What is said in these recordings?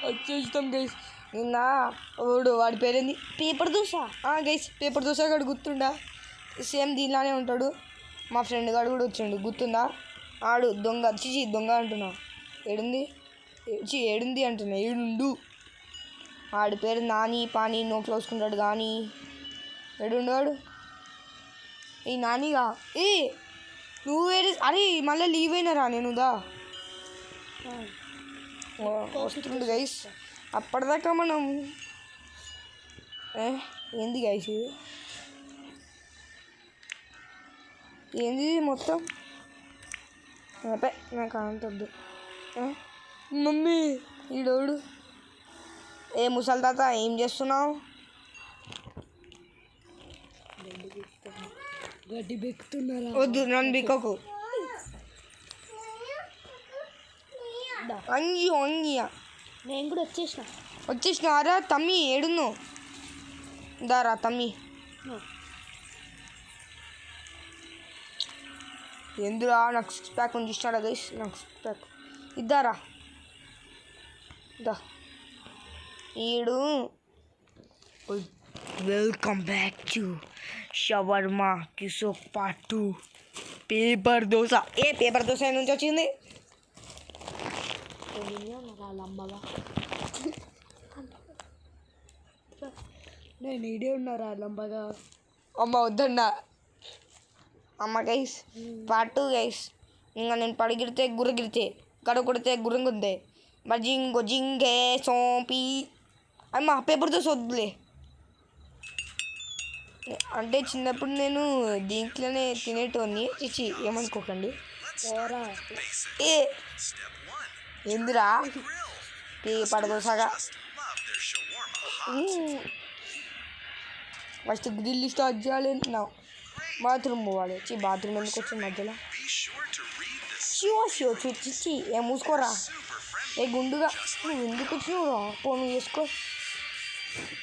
వచ్చేస్తాం గైస్. నిన్న వాడి పేరేంది, paper dosa. Guys paper dosa గాడు గుర్తుండా? సేమ్ దీనిలానే ఉంటాడు. మా ఫ్రెండ్ గాడు కూడా వచ్చిండు, గుర్తుందా? ఆడు దొంగ దొంగ అంటున్నా. ఏడుంది అంటున్నా, ఏడుండు. ఆడి పేరు నాని పాని, నోట్లో వేసుకుంటాడు కానీ. ఏడుండాడు ఈ నానిగా. నువ్వు వేరే, అరే మళ్ళీ లీవ్ అయినారా? నేనుదా వస్తుండు గైస్. అప్పటిదాకా మనం ఏంది గైస్ ఇది, ఏంది మొత్తం? నాకు అంతొద్దు. మమ్మీ ఈడోడు. ముసలి తాత ఏం చేస్తున్నావు? గడ్డి బెక్కుతున్నారా? వద్దు నన్ను బిక్కకు. అంగియా నేను కూడా వచ్చేసిన. అరా తమ్మి ఏడున్నావు? దారా తమ్మి. ఎందురా నాకు 6 ప్యాక్ ఉంది ఇస్తాడా గైస్? నాకు 6 ప్యాక్ ఇద్దారా? దా ఈడు. Welcome back to shawarma kiosk part 2 paper dosa. Paper dosa నుంచి వచ్చింది? నేను ఈడే ఉన్నారా లంబగా? అమ్మ వద్దన్నా. అమ్మ గైస్ పార్ట్ 2 గైస్. ఇంకా నేను పడిగిడితే గుర్రగిడితే, గడ కొడితే గుర్రంగుందే, బజింగో జింగే సోంపి. అమ్మ పేపర్ దోశ వద్దులే. అంటే చిన్నప్పుడు నేను దీంట్లోనే తినేటోని. చిచ్చి ఏమనుకోకండి. ఎందురా పేపర్ దోశగా? ఫస్ట్ గ్రిల్ స్టార్ట్ చేయాలి. బాత్రూమ్ పోవాలి. బాత్రూమ్ ఎందుకు వచ్చింది మధ్యలో? చిచ్చి ఏం మూసుకోరా. గుండుగా నువ్వు ఎందుకు వచ్చినావురా? నువ్వు వేసుకో.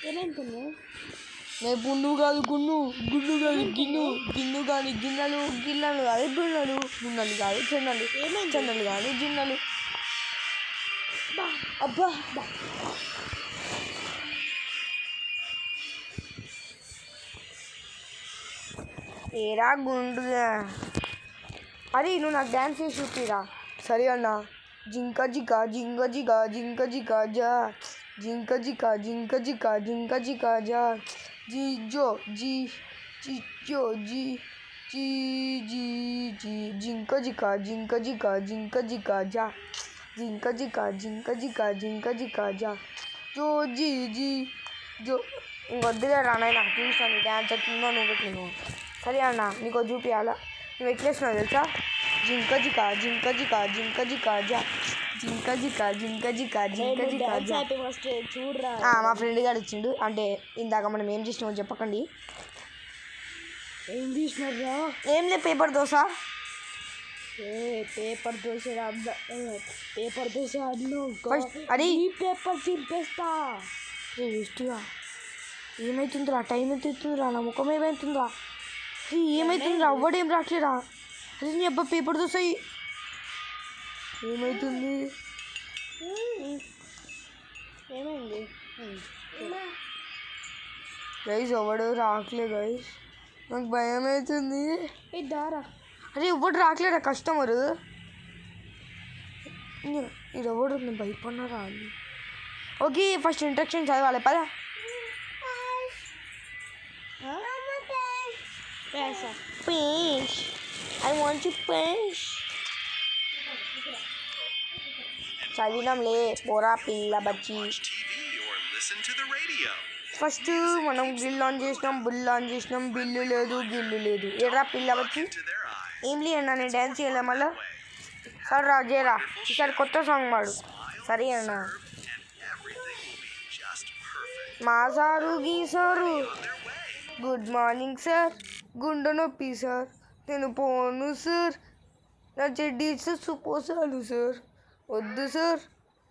ఏమనుకున్నావు? నేను పుండు కాదు గుండు, గుండు కాదు గిన్ను, గిన్ను కానీ గిన్నెలు, గిన్నెలు కాదు గున్నలు, గున్నలు కాదు చెన్నలు, చెన్నలు కాదు గిన్నెలు. అబ్బా ఏరా గుండుగా. అరే నువ్వు నాకు డ్యాన్స్ చేసి చూపిరా. సరే అన్న. జింక జిక జింక జిక జింక జిక జా, జింక జిక జింక జిక జింక జిక జా, జీజో జీ చిచ్చో జీ జీ జీ జీ, జింక జిక జింక జిక జింక జిక జా, జింక జిక జింక జిక జింక జిక జా, జో జీ జీ జో. ఇంకొద్దులే రా నాయన, చూసాను డ్యాన్స్ ఎట్లుందో నువ్వు ఎట్లున్నావు. సరే అన్న నీకు చూపించాలా? నువ్వు ఎట్లేసినావు తెలుసా? జింక జిక జింక జిక జింక జిక జా, జింక జిక జింక జిక జింక జిక జా. మా ఫ్రెండ్ గారు ఇచ్చిండు. అంటే ఇందాక మనం ఏం చేసినామో చెప్పకండి. ఏం తీసినారా? ఏం లే paper dosa. Paper dosa paper dosa అది పేపర్ చింపేస్తా. ఇష్టగా ఏమవుతుందిరా? టైం ఎంత అవుతుందిరా? నా ముఖం ఏమవుతుందిరా? ఏమవుతుందిరా? అవ్వడేం రావట్లేరా? అరే నీ అబ్బా పేపర్ దోశ ఏమవుతుంది? ఏమైంది గైస్? ఎవడు రావట్లే గైస్, నాకు భయం అవుతుంది. దారా. అరే ఎవడు రావట్లేరా కస్టమరు? ఇది ఎవడు భయపడినారా? ఓకే ఫస్ట్ ఇంట్రక్షన్ చదవాలి పదా. Fish. I want to fish. చదివినాంలే పోరా పిల్ల బచ్చి. ఫస్ట్ మనం గ్రిల్ ఆన్ చేసినాం, బుల్ ఆన్ చేసినాం, బిల్లు లేదు గిల్లు లేదు. ఏరా పిల్ల బచ్చి? ఏం లేదన్నా నేను డ్యాన్స్ చేయలే మళ్ళా. సరే రా చేయరా, ఈసారి కొత్త సాంగ్ పాడు. సరే అన్నా. మా సారు గీసారు, గుడ్ మార్నింగ్ సార్, గుండె నొప్పి సార్, నేను పోను సార్, నా చెడ్డీస్ సుపోసాలు సార్, వద్దు సార్,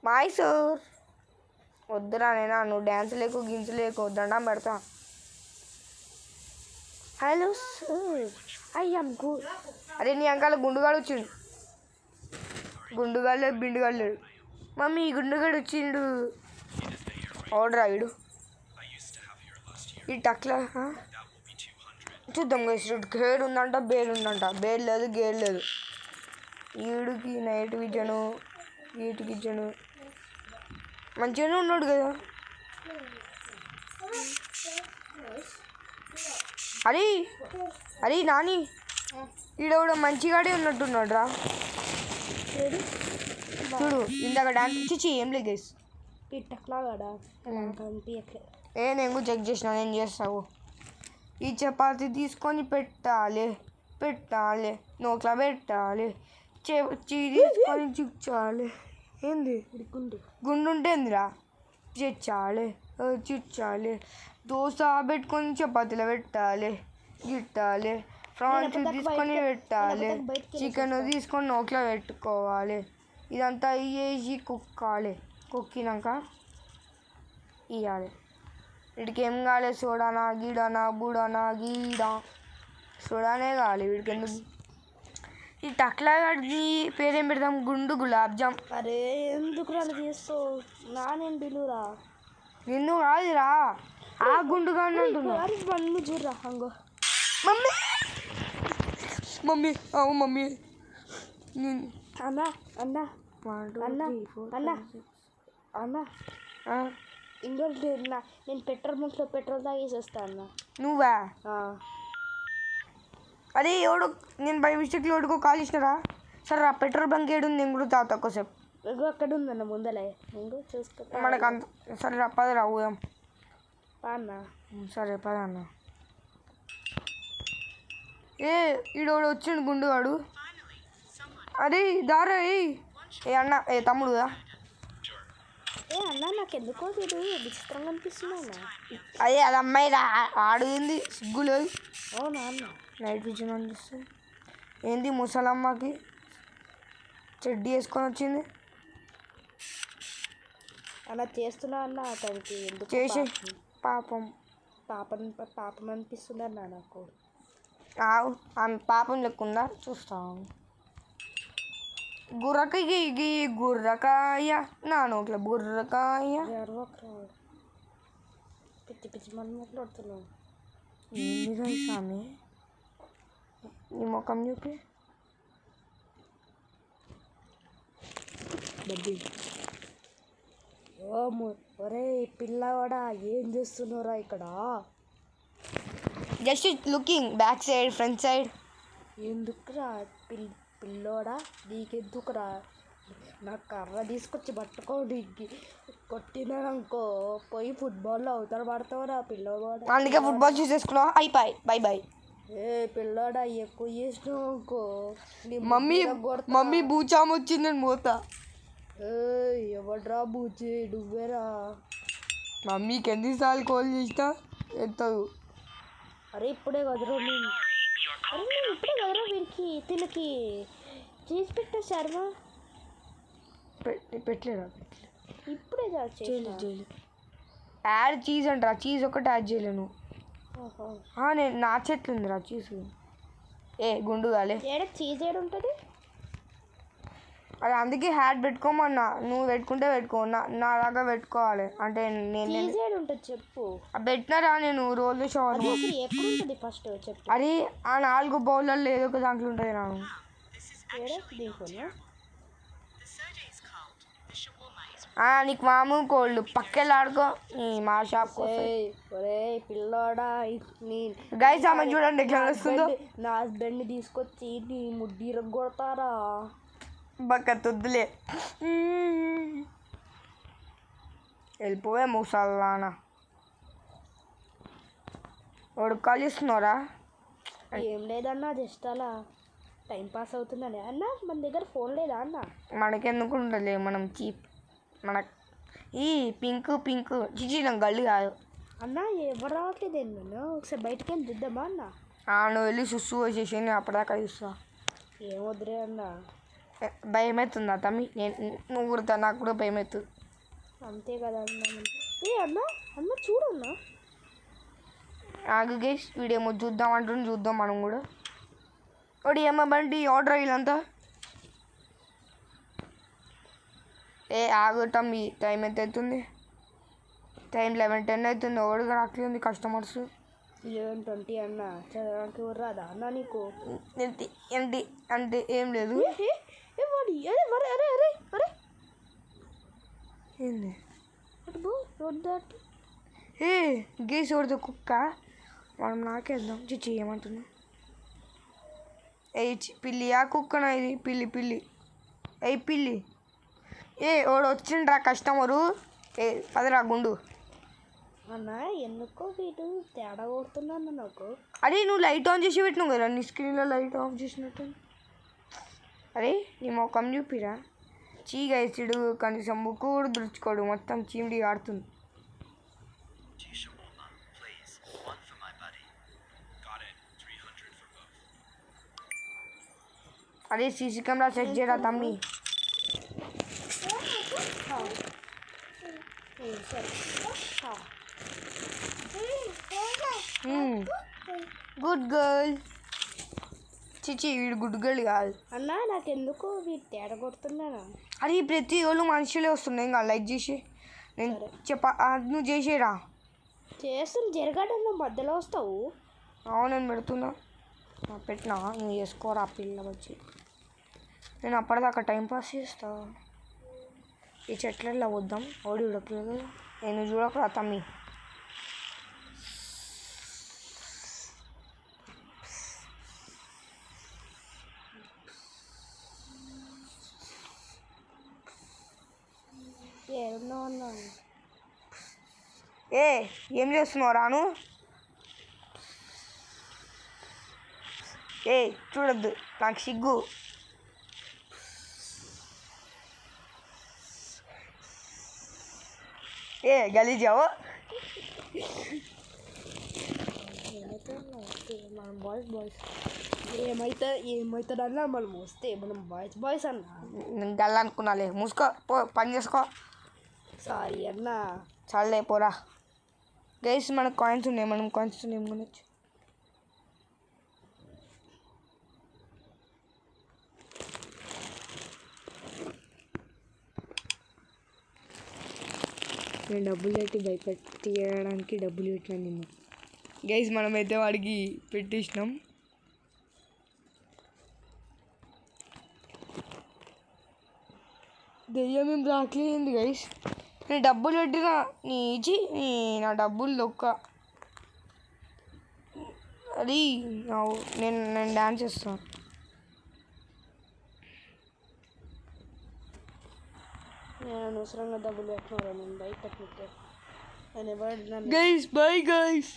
బాయ్ సార్. వద్దురా నేనా, నువ్వు డ్యాన్స్ లేకు గింజు లేకు, దండం పెడతా. Hello sir, I am good. అరే నీ అంకాల గుండుగాడు వచ్చిండు. గుండుగాడు లేడు, బిండుగాడు లేడు. మమ్మీ గుండుగడు వచ్చిండు ఆర్డర్ ఆగిడు ఈ టక్లా చూద్దాం గైస్ గేడ్ ఉందంట బేడ్ ఉందంట బేడ్ లేదు గేడ్ లేదు ఈడుకి నైట్ విజను వీటికి ఇచ్చాను మంచిగానే ఉన్నాడు కదా అరే అరే నాని ఈడ కూడా మంచిగాడే ఉన్నట్టున్నాడు రా చూడు ఇందాక డాన్స్ చిచ్చి ఏం లేదు గైస్ పిట్టట్లాగాడా కనిపించట్లే నేను చెక్ చేసిన నేను చేస్తావు ఈ చపాతి తీసుకొని పెట్టాలి పెట్టాలి నోట్లా పెట్టాలి తీసుకొని చుచ్చాలి ఏంది గుండు ఉంటేందిరా చిచ్చాలి చిచ్చాలి దోశ పెట్టుకొని చపాతీలో పెట్టాలి గిట్టాలి ప్రాన్స్ తీసుకొని పెట్టాలి చికెన్ తీసుకొని నోట్లో పెట్టుకోవాలి ఇదంతా వేసి కుక్కాలి కుక్కినాక ఇవ్వాలి వీడికి ఏం కావాలి సోడానా గీడానా బూడానా గీడా సోడానే కావాలి వీడికి ఎందుకు ఈ టక్లా గడిది పేరేం పెడతాం గుండు గులాబ్ జామ్ అరే ఎందుకు రాని తీస్తావు నానేం పిలువురా నిన్ను కాదురా ఆ గుండుగా అంటున్నా మమ్మీ చూడరా హంగో మమ్మీ మమ్మీ అవు మమ్మీ అన్నా అన్నా అన్నా అన్నా అన్నా ఇంకోటి నేను పెట్రోల్ బంక్లో పెట్రోల్ తాగేసి వస్తా అన్న నువ్వా అదే ఎవడు నేను బై మిస్టేక్లో ఎవడికో కాల్ చేసినారా సరే ఆ పెట్రోల్ బంక్ ఏడు నేను కూడా తాగుతా తక్కువసేపు అక్కడ ఉందన్న ముందలే చూసుకో మనకు అంత సరే రా పదరా ఊదాం అన్న సరే పద అన్న ఏ ఈడోడు వచ్చిండు గుండుగాడు అదే దారా ఏ అన్న ఏ తమ్ముడుదా ఏ అన్న నాకు ఎందుకో వీడు విచిత్రంగా అనిపిస్తున్నాను అదే అది అమ్మాయి ఆడుంది సిగ్గులేదు అవునా అన్న నైట్ విజన్ అనిపిస్తుంది ఏంది ముసలమ్మకి చెడ్డీ వేసుకొని వచ్చింది అలా చేస్తున్నా అన్న అతనికి ఎందుకు చేసి పాపం పాపం అనిపిస్తుంది అన్న నాకు ఆమె పాపం లెక్కుందా చూస్తాను గుర్రకాయ గుర్రకాయ నా నోట్ల బుర్రకాయ పిచ్చి పిచ్చి మనం మాట్లాడుతున్నావు ఏంది స్వామి నీ ముఖం చూపి ఒరే పిల్లవాడా ఏం చేస్తున్నారా ఇక్కడ just looking back side front side ఎందుకురా పిల్లోడా నీకెందుకురా నా కర్ర తీసుకొచ్చి పట్టుకోండి కొట్టినానుకో పోయి ఫుట్బాల్లో అవతల పడతావురా పిల్లోడా అందుకే ఫుట్బాల్ చూసేసుకున్నావు అయిపోయి బై బై ఏ పిల్లోడా ఎక్కువ చేసినావు అనుకో మమ్మీ బూచామ వచ్చిందని పోతా ఎవడ్రా బూచి నువ్వేరా మమ్మీకి ఎన్నిసార్లు కాల్ చేసినా ఎత్తదు అరే ఇప్పుడే కదరా నేను ఇప్పుడే కదరా వీరికి తినకి చేసి పెట్టా శర్మ పెట్టలేదా ఇప్పుడే చేయలేదు యాడ్ చీజ్ అంటారా చీజ్ ఒకటి యాడ్ చేయలేను నేను నా చెట్లు ఉందిరా చీజ్ ఏ గుండు కాలే ఏడ చీజ్ ఏడు ఉంటుంది అది అందుకే హ్యాట్ పెట్టుకోమన్నా నువ్వు పెట్టుకుంటే పెట్టుకో నాలాగా పెట్టుకోవాలి అంటే నేను ఉంటుంది చెప్పు పెట్టినారా నేను రోజు షవర్ ఎక్కడ ఉంటుంది ఫస్ట్ చెప్పు అది ఆ 4 బౌలర్లో ఏదో ఒక దాంట్లో ఉంటుంది నాకు నీకు మామూలు కోల్డ్ పక్కెళ్ళి ఆడుకో మా షాప్ పిల్లోడా గైస్ ఆమె చూడండి ఎట్లా వస్తుందో నా హస్బెండ్ని తీసుకొచ్చి నీ ముడ్డి కొడతారా బక్క తుద్దులే వెళ్ళిపోయే ముసలానా వాడు కలిస్తున్నారా ఏం లేదన్నా జస్ట్ అలా టైం పాస్ అవుతుందని అన్న మన దగ్గర ఫోన్ లేదా అన్న మనకెందుకు ఉండలే మనం చీప్ ఈ పింక్ చిచి నాకు గల్లి కాదు అన్న ఎవరు రావట్లేదు నేను ఒకసారి బయటకి వెళ్ళి చూద్దామా అన్న నువ్వు వెళ్ళి సుస్సు వచ్చేసి నేను అప్పటిదాకా చూస్తా ఏం వద్దురే అన్న భయం అవుతుందా తమ్మి నువ్వు కుడతా నాకు కూడా భయం అవుతుంది అంతే కదా అన్న అన్న చూడన్నా ఆగు గైస్ వీడేమో చూద్దాం అంటుండే చూద్దాం మనం కూడా ఒకటి ఏమో బండి ఆర్డర్ అయ్యిందంతా ఏ ఆగు తమ్మి, టైం ఎంత అవుతుంది? టైం 11:10 అవుతుంది. ఎవడు రావట్లేదు కస్టమర్స్. 11:20 అన్న, చదవడానికి ఎవరు రాదా అన్న నీకు? ఏంటి ఏంటి అంటే ఏం లేదు. ఏంది ఏ గేసి ఎవరితో కుక్క మనం నాకేద్దాం. చిచ్చి ఏమంటున్నా? ఏ పిల్లియా కుక్కనా ఇది? పిల్లి పిల్లి. ఏ పిల్లి. ఏ వాడు వచ్చిండ్రా కస్టమరు. ఏ పదరా గుండు. అన్న ఎందుకో వీడు తేడా కొడుతున్నాను నాకు. అరే నువ్వు లైట్ ఆన్ చేసి పెట్టినావు కదా నీ స్క్రీన్లో లైట్ ఆఫ్ చేసినట్టు. అరే నీ మొఖం చూపిరా. చీగైసిడు కనీసం ముక్కు కూడా దుడుచుకోడు, మొత్తం చీమిడి ఆడుతుంది. అదే సీసీ కెమెరా సెట్ చేయరా తమ్మి. Good girl. చిచి వీడు గుడ్ గర్ల్ కాదు అన్న. నాకెందుకు వీడు తేడా కొడుతున్నాను. అది ప్రతి వాళ్ళు మనుషులే వస్తున్నాయి ఇంకా లైక్ చేసి నేను నువ్వు చేసేరా. చేస్తాను జరగడం మధ్యలో వస్తావు. నేను పెడుతున్నా పెట్టినా నువ్వు చేసుకోరా పిల్ల వచ్చి. నేను అప్పటిదాకా టైంపాస్ చేస్తా. ఈ చెట్లలో వద్దాం. ఓడి ఉడకలేదు. నేను చూడకరా తమ్మి. ఏ ఏం చేస్తున్నావు రాను? ఏ చూడద్దు నాకు సిగ్గు. ఏ గలీజావు. మనం బాయ్స్ ఏమవుతుంది అన్న మనం వస్తే మనం బాయ్స్ అన్న. నేను గల్ల అనుకున్నాలే. మూసుకో పో పని చేసుకో. సారీ అన్న. చాలే పోరా. గైస్ మనకు కాయిన్స్ ఉన్నాయి, మనం కాయిన్స్ ఏం కొనొచ్చు. నేను డబ్బులు పెట్టి భయపెట్టడానికి డబ్బులు పెట్టినా నిన్ను. గైస్ మనమైతే వాడికి పెట్టేసినాం. దెయ్యం ఏం రావట్లేదు గైస్. నేను డబ్బులు పెట్టినా నా డబ్బులు దొక్క. అది నేను డ్యాన్స్ చేస్తాను. నేను అనవసరంగా డబ్బులు పెట్టినా. నేను బయట పెట్టినట్టే. నేను ఎవరు గైస్ బై గైస్.